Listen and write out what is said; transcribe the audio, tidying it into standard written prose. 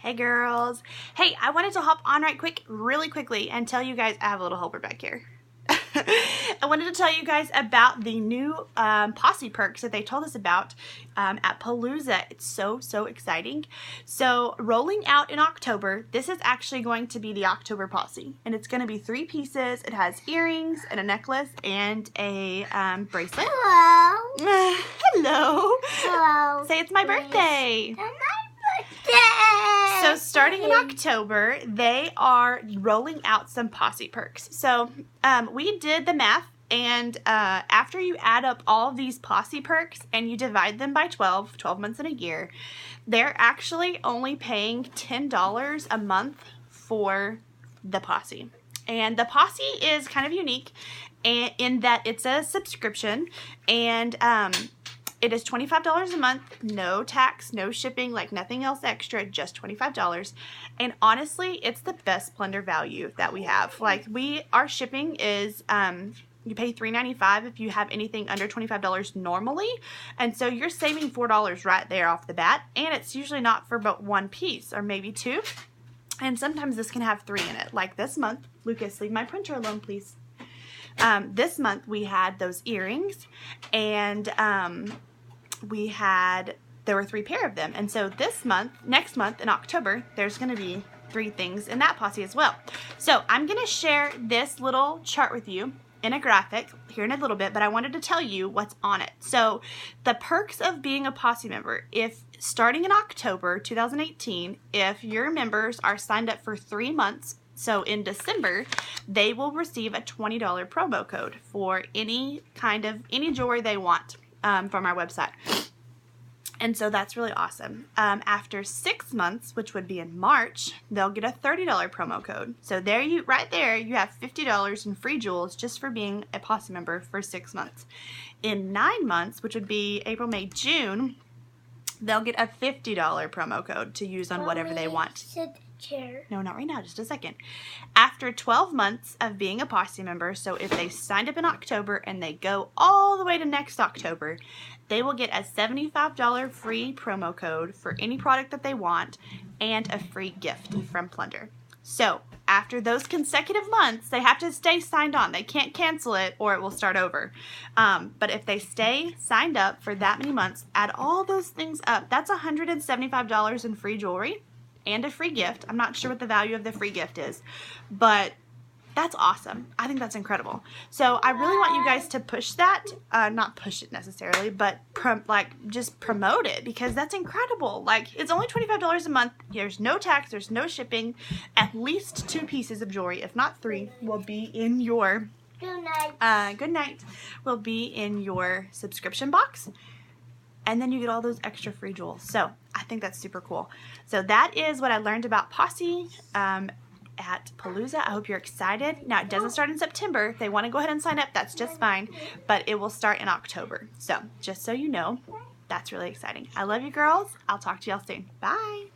Hey girls. Hey, I wanted to hop on really quickly and tell you guys, I have a little helper back here. I wanted to tell you guys about the new posse perks that they told us about at Palooza. It's so exciting. So rolling out in October, this is actually going to be the October posse, and it's going to be 3 pieces. It has earrings and a necklace and a bracelet. Hello. Hello. Hello. Say it's my birthday. It's my birthday. So starting in October, they are rolling out some posse perks. So we did the math, and after you add up all of these posse perks and you divide them by 12 months in a year, they're actually only paying $10 a month for the posse. And the posse is kind of unique in that it's a subscription, and it is $25 a month, no tax, no shipping, like nothing else extra, just $25. And honestly, it's the best Plunder value that we have. Like our shipping is, you pay $3.95 if you have anything under $25 normally. And so you're saving $4 right there off the bat. And it's usually not for but 1 piece or maybe 2. And sometimes this can have 3 in it. Like this month, Lucas, leave my printer alone, please. This month we had those earrings, and there were 3 pair of them. And so next month in October, there's going to be 3 things in that posse as well. So I'm going to share this little chart with you in a graphic here in a little bit, but I wanted to tell you what's on it. So the perks of being a posse member, if starting in October 2018, if your members are signed up for 3 months, so in December, they will receive a $20 promo code for any jewelry they want from our website. And so that's really awesome. After 6 months, which would be in March, they'll get a $30 promo code. So right there, you have $50 in free jewels just for being a posse member for 6 months. In 9 months, which would be April, May, June, they'll get a $50 promo code to use on whatever they want. Chair. No, not right now, just a second. After 12 months of being a posse member, so if they signed up in October and they go all the way to next October, they will get a $75 free promo code for any product that they want and a free gift from Plunder. So after those consecutive months, they have to stay signed on. They can't cancel it or it will start over. But if they stay signed up for that many months, add all those things up, that's $175 in free jewelry and a free gift. I'm not sure what the value of the free gift is, but that's awesome. I think that's incredible. So I really want you guys to push that, not push it necessarily, but just promote it, because that's incredible. Like, it's only $25 a month. There's no tax, there's no shipping. At least 2 pieces of jewelry, if not 3, will be in your Good night. Will be in your subscription box. And then you get all those extra free jewels. So I think that's super cool. So that is what I learned about Posse at Palooza. I hope you're excited. Now, it doesn't start in September. If they want to go ahead and sign up, that's just fine. But it will start in October. So just so you know, that's really exciting. I love you girls. I'll talk to y'all soon. Bye.